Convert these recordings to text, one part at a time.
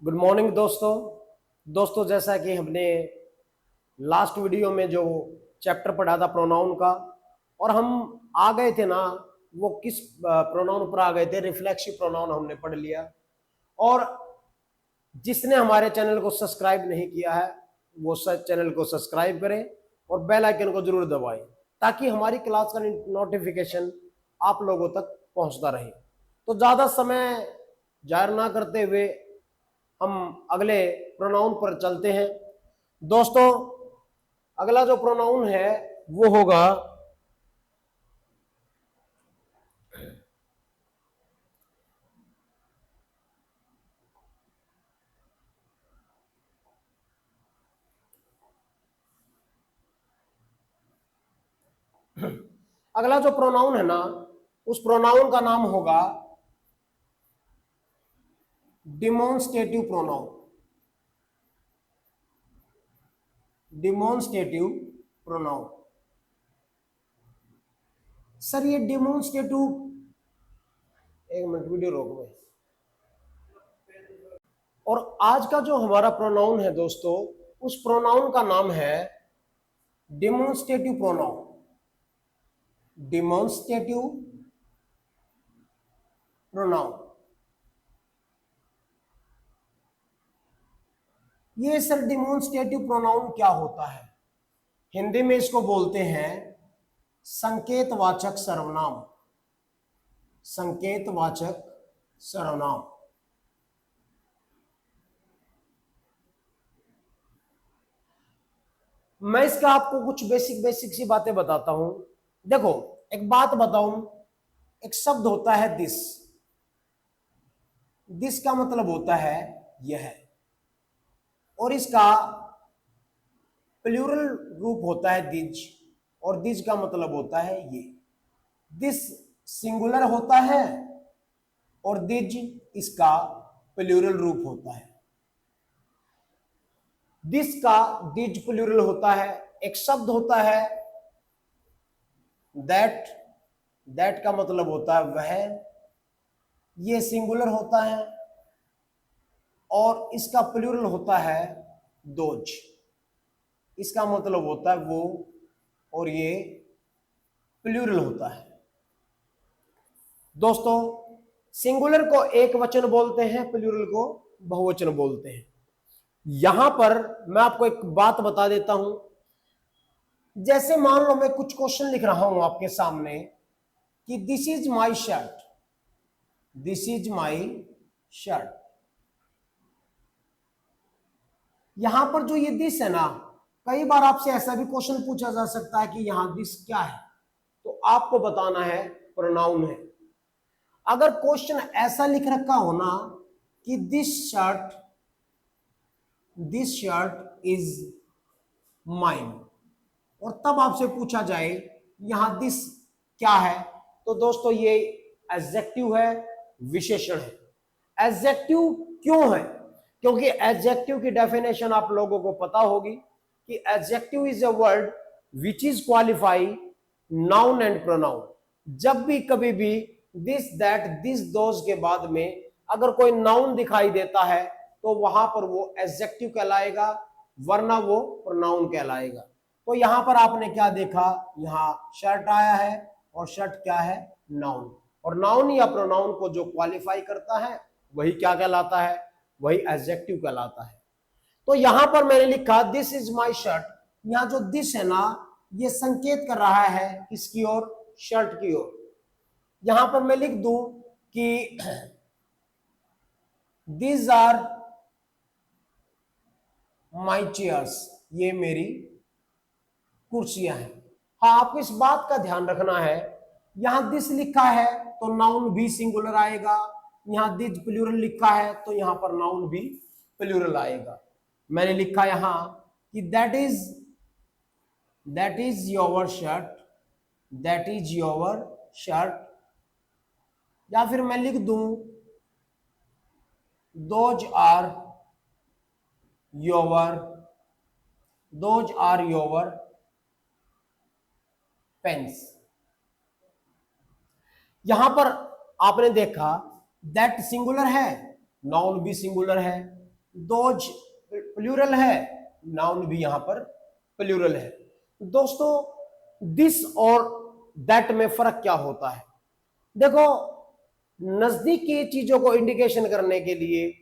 Good morning दोस्तों जैसा कि हमने लास्ट वीडियो में जो चैप्टर पढ़ा था प्रोनाउन का, और हम आ गए थे ना, वो किस प्रोनाउन पर आ गए थे? रिफ्लेक्सिव प्रोनाउन हमने पढ़ लिया। और जिसने हमारे चैनल को सब्सक्राइब नहीं किया है वो चैनल को सब्सक्राइब करें और बेल आइकन को जरूर दबाएं ताकि हमारी क्लास का नोटिफिकेशन आप लोगों तक पहुंचता रहे। तो ज्यादा समय जाहिर ना करते हुए हम अगले प्रोनाउन पर चलते हैं। दोस्तों, अगला जो प्रोनाउन है वो होगा अगला जो प्रोनाउन है ना, उस प्रोनाउन का नाम होगा demonstrative pronoun. Demonstrative pronoun. Sir ये डिमॉन्स्ट्रेटिव, एक मिनट वीडियो रोक में। और आज का जो हमारा प्रोनाउन है दोस्तों, उस प्रोनाउन का नाम है डिमॉन्स्ट्रेटिव प्रोनाउन। Demonstrative pronoun. ये सर डिमॉन्स्ट्रेटिव प्रोनाउन क्या होता है? हिंदी में इसको बोलते हैं संकेतवाचक सर्वनाम। संकेतवाचक सर्वनाम। मैं इसका आपको कुछ बेसिक सी बातें बताता हूं। देखो, एक बात बताऊं, एक शब्द होता है दिस। दिस का मतलब होता है यह, और इसका प्लूरल रूप होता है दिज, और दिज का मतलब होता है ये। दिस सिंगुलर होता है और दिज इसका प्लूरल रूप होता है। दिस का दिज प्लूरल होता है। एक शब्द होता है दैट। दैट का मतलब होता है वह, ये सिंगुलर होता है, और इसका प्लूरल होता है दोज। इसका मतलब होता है वो, और ये प्लूरल होता है। दोस्तों, सिंगुलर को एक वचन बोलते हैं, प्लूरल को बहुवचन बोलते हैं। यहां पर मैं आपको एक बात बता देता हूं। जैसे मान लो मैं कुछ क्वेश्चन लिख रहा हूं आपके सामने कि this is my shirt. This is my shirt. यहां पर जो ये दिस है ना, कई बार आपसे ऐसा भी क्वेश्चन पूछा जा सकता है कि यहां दिस क्या है, तो आपको बताना है प्रोनाउन है। अगर क्वेश्चन ऐसा लिख रखा हो ना कि दिस शर्ट इज माइन, और तब आपसे पूछा जाए यहां दिस क्या है, तो दोस्तों ये एडजेक्टिव है, विशेषण है। एडजेक्टिव क्यों है? क्योंकि एडजेक्टिव की डेफिनेशन आप लोगों को पता होगी कि adjective is a word which is qualify noun and pronoun. जब भी कभी भी दिस दैट दिस दोज के बाद में अगर कोई नाउन दिखाई देता है तो वहां पर वो एडजेक्टिव कहलाएगा, वरना वो प्रोनाउन कहलाएगा। तो यहां पर आपने क्या देखा, यहां शर्ट आया है, और शर्ट क्या है? नाउन। और नाउन या प्रोनाउन को जो क्वालिफाई करता है वही क्या कहलाता है? वही एडजेक्टिव कहलाता है। तो यहां पर मैंने लिखा दिस इज माई शर्ट। यहां जो दिस है ना, ये संकेत कर रहा है किसकी ओर? शर्ट की ओर। यहां पर मैं लिख दूं कि दीज आर माई चेयर्स। ये मेरी कुर्सियां हैं। हाँ, आपको इस बात का ध्यान रखना है, यहां दिस लिखा है तो नाउन भी सिंगुलर आएगा, यहां दिस प्लूरल लिखा है तो यहां पर नाउन भी प्लूरल आएगा। मैंने लिखा यहां कि that is your shirt. That is your shirt. या फिर मैं लिख दूं दोज आर योर पेन्स। यहां पर आपने देखा दैट सिंगुलर है, नाउन भी सिंगुलर है, दोज प्लूरल है, नाउन भी यहां पर प्लूरल है। दोस्तों दिस और दैट में फर्क क्या होता है? देखो, नजदीक की चीजों को इंडिकेशन करने के लिए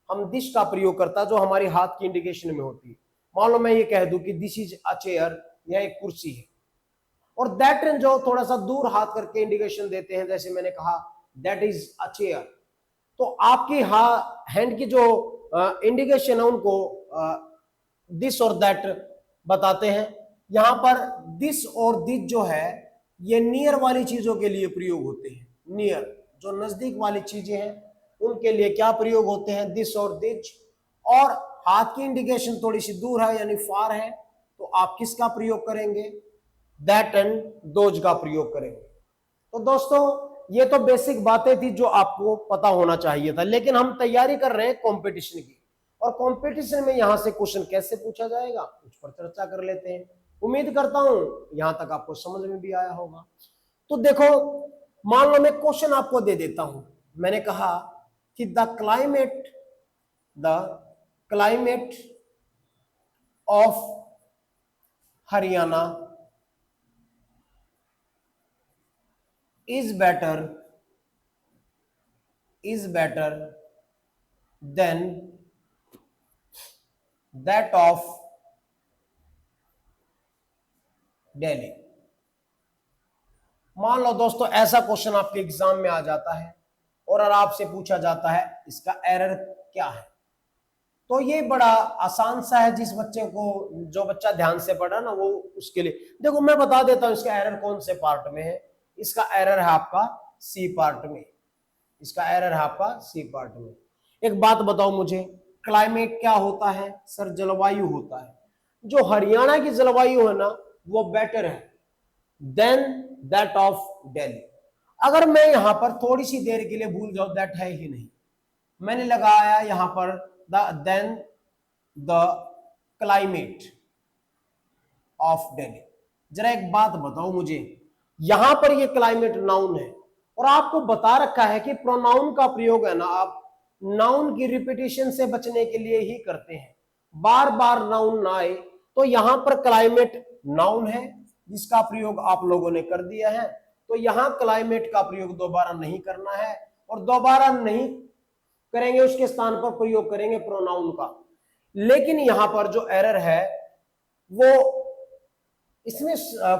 हम दिस का प्रयोग करता है, जो हमारी हाथ की इंडिकेशन में होती है। मान लो मैं ये कह दूं कि दिस इज अ चेयर, यह एक कुर्सी है। और दैट जो थोड़ा सा दूर हाथ करके इंडिकेशन देते हैं, जैसे मैंने कहा दैट इज अ चेयर, तो आपकी हैंड की जो इंडिकेशन है उनको दिस और दैट बताते हैं। यहां पर दिस और दिस जो है ये नियर वाली चीजों के लिए प्रयोग होते हैं। नियर, जो नजदीक वाली चीजें हैं उनके लिए क्या प्रयोग होते हैं? दिस और दिस। और हाथ की इंडिकेशन थोड़ी सी दूर है यानी फार है, तो आप किसका प्रयोग करेंगे? दैट एंड दोज का प्रयोग करेंगे। तो दोस्तों ये तो बेसिक बातें थी जो आपको पता होना चाहिए था, लेकिन हम तैयारी कर रहे हैं कंपटीशन की, और कंपटीशन में यहां से क्वेश्चन कैसे पूछा जाएगा उस पर चर्चा कर लेते हैं। उम्मीद करता हूं यहां तक आपको समझ में भी आया होगा। तो देखो, मान लो मैं क्वेश्चन आपको दे देता हूं। मैंने कहा कि the climate of Haryana is better than that of Delhi। मान लो दोस्तों ऐसा क्वेश्चन आपके एग्जाम में आ जाता है और आपसे पूछा जाता है इसका एरर क्या है। तो ये बड़ा आसान सा है, जिस बच्चे को, जो बच्चा ध्यान से पढ़ा ना वो उसके लिए। देखो मैं बता देता हूं इसका एरर कौन से पार्ट में है। इसका एरर है आपका सी पार्ट में। इसका एरर है आपका सी पार्ट में। एक बात बताओ मुझे, क्लाइमेट क्या होता है? सर जलवायु होता है। जो हरियाणा की जलवायु है ना वो बेटर है देन दैट ऑफ दिल्ली। अगर मैं यहां पर थोड़ी सी देर के लिए भूल जाऊं, दैट है ही नहीं, मैंने लगाया यहां पर than the climate of Delhi. जरा एक बात बताओ मुझे, यहां पर ये क्लाइमेट नाउन है और आपको बता रखा है कि प्रोनाउन का प्रयोग है ना आप नाउन की रिपीटिशन से बचने के लिए ही करते हैं, बार बार नाउन ना आए। तो यहां पर क्लाइमेट नाउन है जिसका प्रयोग आप लोगों ने कर दिया है, तो यहां क्लाइमेट का प्रयोग दोबारा नहीं करना है, और दोबारा नहीं करेंगे, उसके स्थान पर प्रयोग करेंगे प्रोनाउन का। लेकिन यहां पर जो एरर है वो, इसमें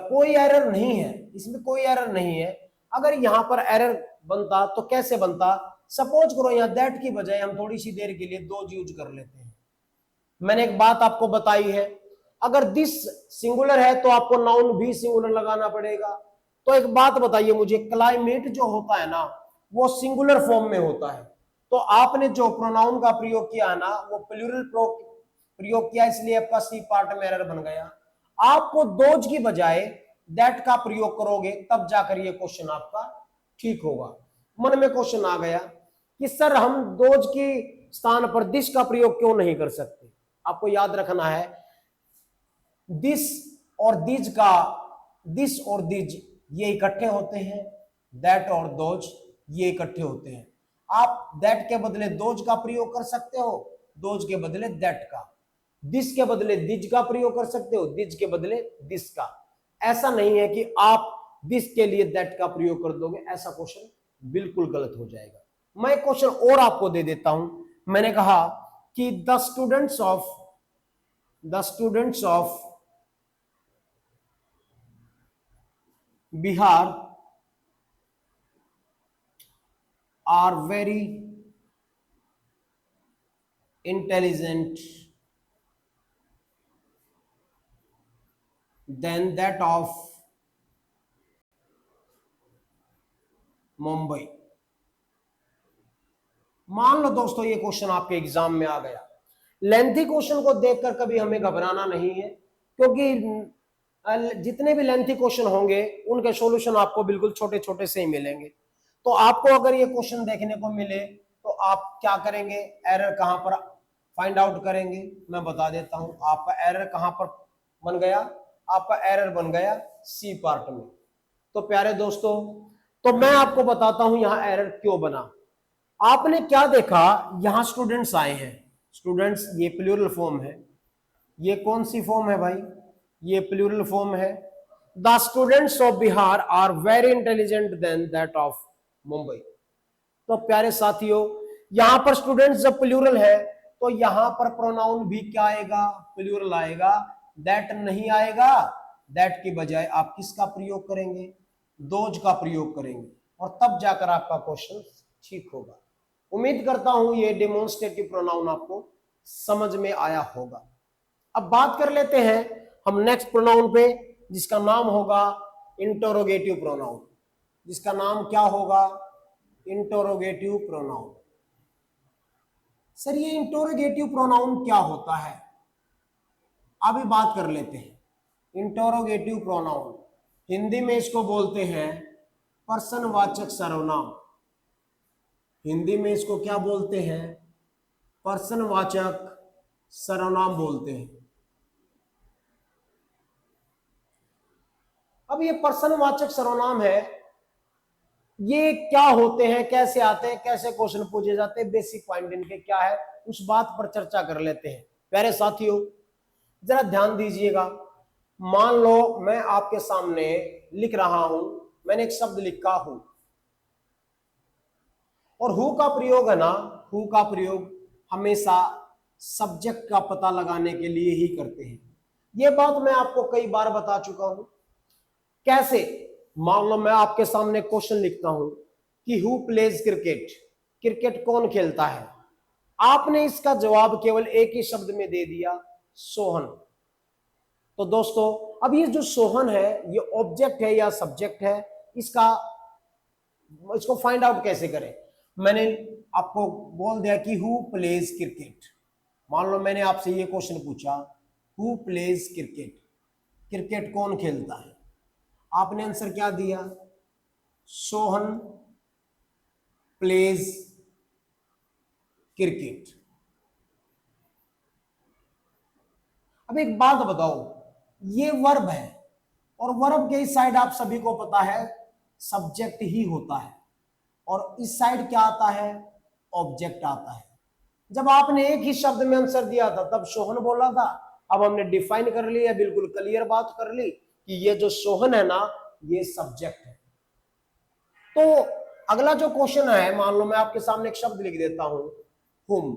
कोई एरर नहीं है, इसमें कोई एरर नहीं है। अगर यहां पर एरर बनता तो कैसे बनता? सपोज करो यहां दैट की बजाय हम थोड़ी सी देर के लिए दो यूज कर लेते हैं। मैंने एक बात आपको बताई है, अगर दिस सिंगुलर है तो आपको नाउन भी सिंगुलर लगाना पड़ेगा। तो एक बात बताइए मुझे, क्लाइमेट जो होता है ना वो सिंगुलर फॉर्म में होता है, तो आपने जो प्रोनाउन का प्रयोग किया ना वो प्लूरल प्रयोग किया, इसलिए आपका सी पार्ट में एरर बन गया। आपको दोज की बजाय दैट का प्रयोग करोगे तब जाकर ये क्वेश्चन आपका ठीक होगा। मन में क्वेश्चन आ गया कि सर हम दोज के स्थान पर दिस का प्रयोग क्यों नहीं कर सकते? आपको याद रखना है दिस और दिस और दिज ये इकट्ठे होते हैं, दैट और दोज ये इकट्ठे होते हैं। आप दैट के बदले दोज का प्रयोग कर सकते हो, दोज के बदले दैट का, दिस के बदले दिज का प्रयोग कर सकते हो, दिज के बदले दिस का। ऐसा नहीं है कि आप दिस के लिए दैट का प्रयोग कर दोगे, ऐसा क्वेश्चन बिल्कुल गलत हो जाएगा। मैं क्वेश्चन और आपको दे देता हूं। मैंने कहा कि the students of Bihar are very intelligent than that of Mumbai. मान लो दोस्तों ये क्वेश्चन आपके एग्जाम में आ गया। लेंथी क्वेश्चन को देखकर कभी हमें घबराना नहीं है, क्योंकि जितने भी लेंथी क्वेश्चन होंगे उनके सॉल्यूशन आपको बिल्कुल छोटे छोटे से ही मिलेंगे। तो आपको अगर ये क्वेश्चन देखने को मिले तो आप क्या करेंगे, एरर कहां पर फाइंड आउट करेंगे? मैं बता देता हूं आपका एरर कहां पर बन गया। आपका एरर बन गया सी पार्ट में। तो प्यारे दोस्तों, तो मैं आपको बताता हूं यहां एरर क्यों बना। आपने क्या देखा, यहां स्टूडेंट्स आए हैं, स्टूडेंट्स ये प्लूरल फॉर्म है। ये कौन सी फॉर्म है भाई? ये प्लूरल फॉर्म है। The students of Bihar are very intelligent than that of Mumbai. तो प्यारे साथियों, यहां पर स्टूडेंट्स जब प्लूरल है तो यहां पर प्रोनाउन भी क्या आएगा? प्लूरल आएगा, दैट नहीं आएगा। दैट की बजाय आप किसका प्रयोग करेंगे? दोज का प्रयोग करेंगे, और तब जाकर आपका क्वेश्चन ठीक होगा। उम्मीद करता हूं ये डेमोन्स्ट्रेटिव प्रोनाउन आपको समझ में आया होगा। अब बात कर लेते हैं हम नेक्स्ट प्रोनाउन पे, जिसका नाम होगा इंटरोगेटिव प्रोनाउन। जिसका नाम क्या होगा? Interrogative pronoun. सर ये इंटरोगेटिव प्रोनाउन क्या होता है? अभी बात कर लेते हैं। इंटरोगेटिव प्रोनाउन हिंदी में इसको बोलते हैं प्रश्नवाचक सर्वनाम। हिंदी में इसको क्या बोलते हैं? प्रश्नवाचक सर्वनाम बोलते हैं। अब ये प्रश्नवाचक सर्वनाम है, ये क्या होते हैं, कैसे आते हैं, कैसे क्वेश्चन पूछे जाते हैं, बेसिक पॉइंट इनके क्या है, उस बात पर चर्चा कर लेते हैं। प्यारे साथियों जरा ध्यान दीजिएगा। मान लो मैं आपके सामने लिख रहा हूं, मैंने एक शब्द लिखा हूं, और हु का प्रयोग है ना, हु का प्रयोग हमेशा सब्जेक्ट का पता लगाने के लिए ही करते हैं। यह बात मैं आपको कई बार बता चुका हूं। कैसे? मान लो मैं आपके सामने क्वेश्चन लिखता हूं कि हु प्लेज क्रिकेट, क्रिकेट कौन खेलता है। आपने इसका जवाब केवल एक ही शब्द में दे दिया, सोहन। तो दोस्तों अब ये जो सोहन है ये ऑब्जेक्ट है या सब्जेक्ट है, इसको फाइंड आउट कैसे करें? मैंने आपको बोल दिया कि हु प्लेज क्रिकेट। मान लो मैंने आपसे ये क्वेश्चन पूछा, हु प्लेज क्रिकेट, क्रिकेट कौन खेलता है। आपने आंसर क्या दिया? Sohan pledge cricket. अब एक बात बताओ, ये वर्ब है, और वर्ब के इस साइड आप सभी को पता है सब्जेक्ट ही होता है, और इस साइड क्या आता है? ऑब्जेक्ट आता है। जब आपने एक ही शब्द में आंसर दिया था तब सोहन बोला था, अब हमने डिफाइन कर लिया, बिल्कुल क्लियर बात कर ली कि ये जो सोहन है ना ये सब्जेक्ट है। तो अगला जो क्वेश्चन है, मान लो मैं आपके सामने एक शब्द लिख देता हूं, हुम।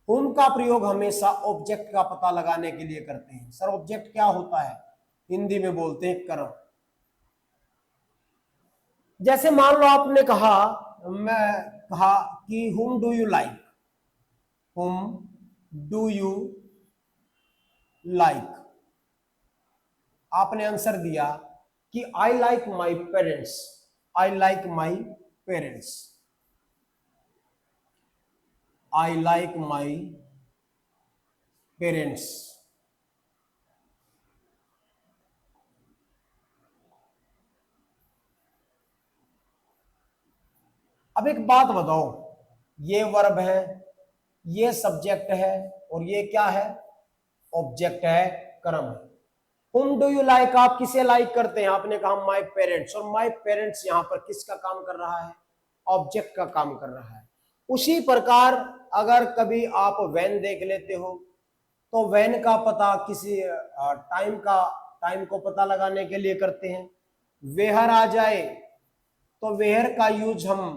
हुम का प्रयोग हमेशा ऑब्जेक्ट का पता लगाने के लिए करते हैं। सर ऑब्जेक्ट क्या होता है? हिंदी में बोलते हैं कर्म। जैसे मान लो आपने कहा, मैं कहा कि हुम डू यू लाइक, हुम डू यू लाइक। आपने आंसर दिया कि I like my parents, I like my parents, I like my parents. अब एक बात बताओ, ये वर्ब है, ये सब्जेक्ट है, और ये क्या है? ऑब्जेक्ट है, कर्म है। Whom do you like, आप किसे लाइक करते हैं? आपने कहा माई पेरेंट्स, और माई पेरेंट्स यहां पर किसका काम कर रहा है? ऑब्जेक्ट का काम कर रहा है। उसी प्रकार अगर कभी आप वैन देख लेते हो तो वैन का पता किसी टाइम को पता लगाने के लिए करते हैं। वेयर आ जाए तो वेयर का यूज हम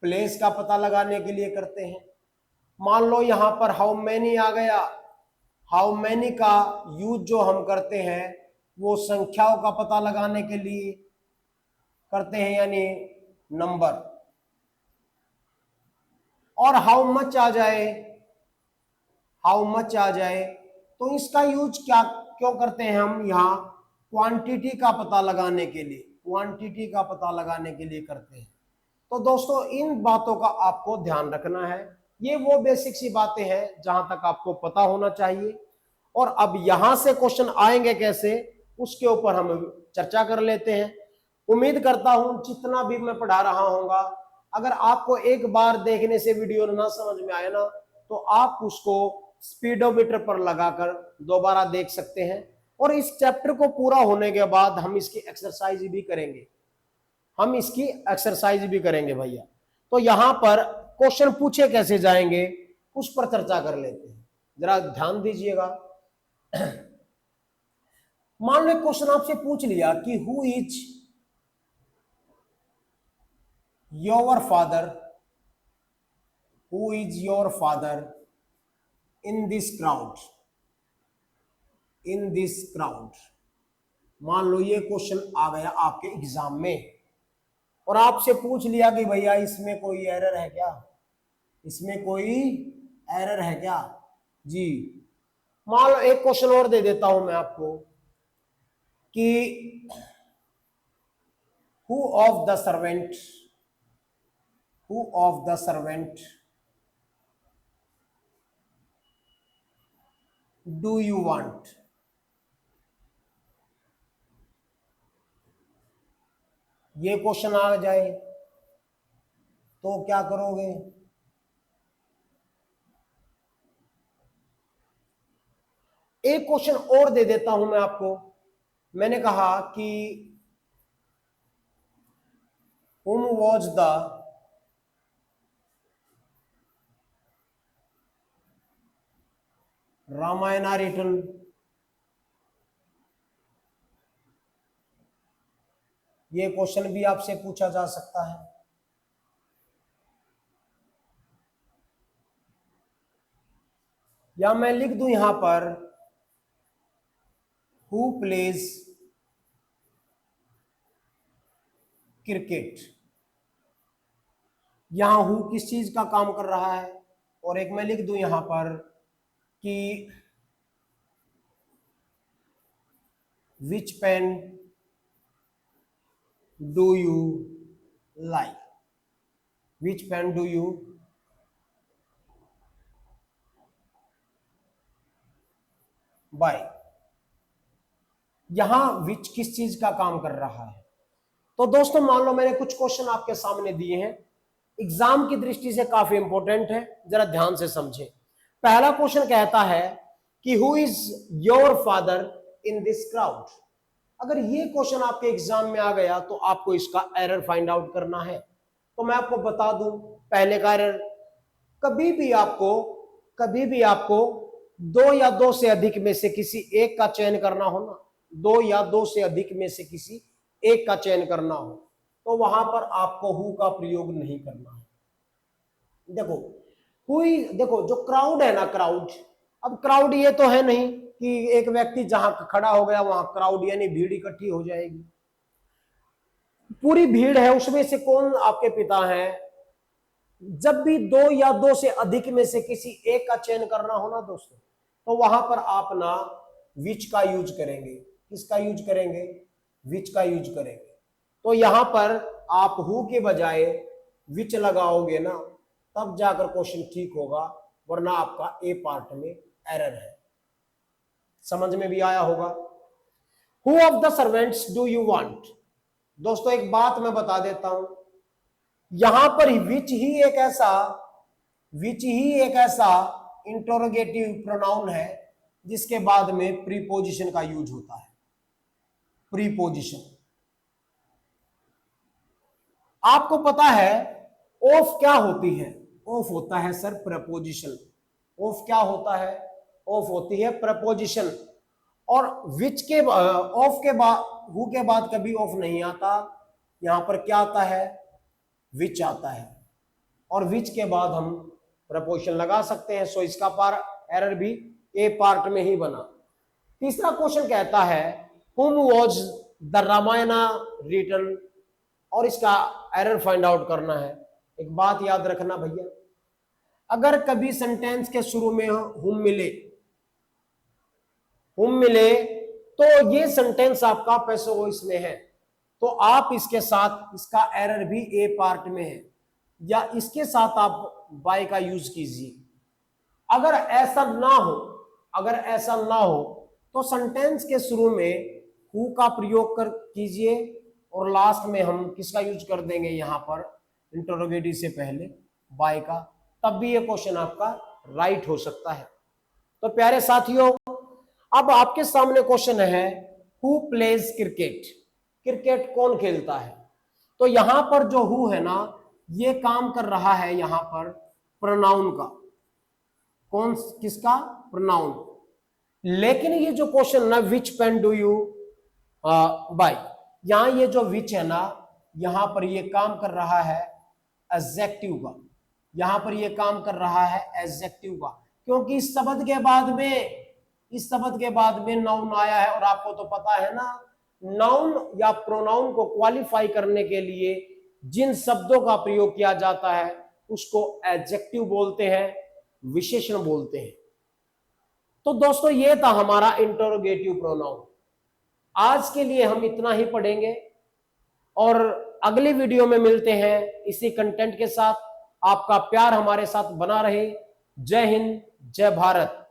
प्लेस का पता लगाने के लिए करते हैं। मान लो यहां पर हाउ मैनी आ गया, हाउ मैनी का यूज जो हम करते हैं वो संख्याओं का पता लगाने के लिए करते हैं, यानी नंबर। और हाउ मच आ जाए, हाउ मच आ जाए तो इसका यूज क्या क्यों करते हैं हम? यहाँ क्वांटिटी का पता लगाने के लिए, क्वांटिटी का पता लगाने के लिए करते हैं। तो दोस्तों इन बातों का आपको ध्यान रखना है। ये वो बेसिक सी बातें हैं जहां तक आपको पता होना चाहिए। और अब यहां से क्वेश्चन आएंगे कैसे, उसके ऊपर हम चर्चा कर लेते हैं। उम्मीद करता हूं जितना भी मैं पढ़ा रहा हूंगा, अगर आपको एक बार देखने से वीडियो ना समझ में आए ना तो आप उसको स्पीडोमीटर पर लगाकर दोबारा देख सकते हैं। और इस चैप्टर को पूरा होने के बाद हम इसकी एक्सरसाइज भी करेंगे, हम इसकी एक्सरसाइज भी करेंगे भैया। तो यहां पर क्वेश्चन पूछे कैसे जाएंगे, उस पर चर्चा कर लेते हैं, जरा ध्यान दीजिएगा। मान लो एक क्वेश्चन आपसे पूछ लिया कि who is your father, who is your father in this crowd, in this crowd. मान लो ये क्वेश्चन आ गया आपके एग्जाम में और आपसे पूछ लिया कि भैया इसमें कोई एरर है क्या, इसमें कोई एरर है क्या जी। मान लो एक क्वेश्चन और दे देता हूं मैं आपको कि who of the servant, who of the servant do you want. ये क्वेश्चन आ जाए तो क्या करोगे? एक क्वेश्चन और दे देता हूं मैं आपको। मैंने कहा कि whom was the Ramayana written, ये क्वेश्चन भी आपसे पूछा जा सकता है। या मैं लिख दूं यहां पर हु प्लेज क्रिकेट। यहां हु किस चीज का काम कर रहा है, और एक मैं लिख दूं यहां पर कि which pen do you like, which pen do you buy. यहां विच किस चीज का काम कर रहा है। तो दोस्तों मान लो मैंने कुछ क्वेश्चन आपके सामने दिए हैं, एग्जाम की दृष्टि से काफी इंपॉर्टेंट है, जरा ध्यान से समझे। पहला क्वेश्चन कहता है कि who is your father in this crowd. अगर ये क्वेश्चन आपके एग्जाम में आ गया तो आपको इसका एरर फाइंड आउट करना है। तो मैं आपको बता दूं पहले का एरर, कभी भी आपको दो या दो से अधिक में से किसी एक का चयन करना हो ना, दो या दो से अधिक में से किसी एक का चयन करना हो तो वहां पर आपको हु का प्रयोग नहीं करना है। देखो हुई, देखो जो क्राउड है ना, क्राउड, अब क्राउड ये तो है नहीं कि एक व्यक्ति जहां खड़ा हो गया वहां क्राउड यानी भीड़ इकट्ठी हो जाएगी। पूरी भीड़ है, उसमें से कौन आपके पिता हैं। जब भी दो या दो से अधिक में से किसी एक का चयन करना हो ना दोस्तों, तो वहां पर आप ना विच का यूज करेंगे। किसका यूज करेंगे? विच का यूज करेंगे। तो यहां पर आप हु के बजाय विच लगाओगे ना, तब जाकर क्वेश्चन ठीक होगा, वरना आपका ए पार्ट में एरर है। समझ में भी आया होगा। Who of the servants do you want. दोस्तों एक बात मैं बता देता हूं, यहां पर विच ही एक ऐसा इंटरोगेटिव प्रोनाउन है जिसके बाद में प्रीपोजिशन का यूज होता है। प्रीपोजिशन आपको पता है ऑफ क्या होती है? ऑफ होता है सर प्रपोजिशन। ऑफ क्या होता है? ऑफ होती है प्रपोजिशन। और विच के ऑफ के बाद, हु के बाद कभी ऑफ नहीं आता। यहां पर क्या आता है? विच आता है, और विच के बाद हम प्रपोजिशन लगा सकते हैं। सो इसका एरर भी ए पार्ट में ही बना। तीसरा क्वेश्चन कहता है whom was the Ramayana written, और इसका एरर फाइंड आउट करना है। एक बात याद रखना भैया, अगर कभी सेंटेंस के शुरू में whom मिले तो ये सेंटेंस आपका पैसिव वॉइस में है, तो आप इसके साथ इसका एरर भी ए पार्ट में है, या इसके साथ आप बाय का यूज कीजिए। अगर ऐसा ना हो तो सेंटेंस के शुरू में हु का प्रयोग कर कीजिए, और लास्ट में हम किसका यूज कर देंगे यहां पर इंटरोगेटिव से पहले बाय का, तब भी ये क्वेश्चन आपका राइट हो सकता है। तो प्यारे साथियों, अब आपके सामने क्वेश्चन है हु प्लेज क्रिकेट। क्रिकेट कौन खेलता है? तो यहां पर जो हु है ना, ये काम कर रहा है यहां पर प्रोनाउन का। कौन किसका? प्रोनाउन। लेकिन ये जो क्वेश्चन ना, विच पेन डू यू बाय, यहां ये जो विच है ना, यहां पर ये काम कर रहा है एडजेक्टिव का, यहां पर ये काम कर रहा है एडजेक्टिव का, क्योंकि इस शब्द के बाद में नाउन आया है, और आपको तो पता है ना, नाउन या प्रोनाउन को क्वालिफाई करने के लिए जिन शब्दों का प्रयोग किया जाता है उसको एडजेक्टिव बोलते हैं, विशेषण बोलते हैं। तो दोस्तों ये था हमारा इंटरोगेटिव प्रोनाउन। आज के लिए हम इतना ही पढ़ेंगे और अगली वीडियो में मिलते हैं इसी कंटेंट के साथ। आपका प्यार हमारे साथ बना रहे। जय हिंद, जय भारत।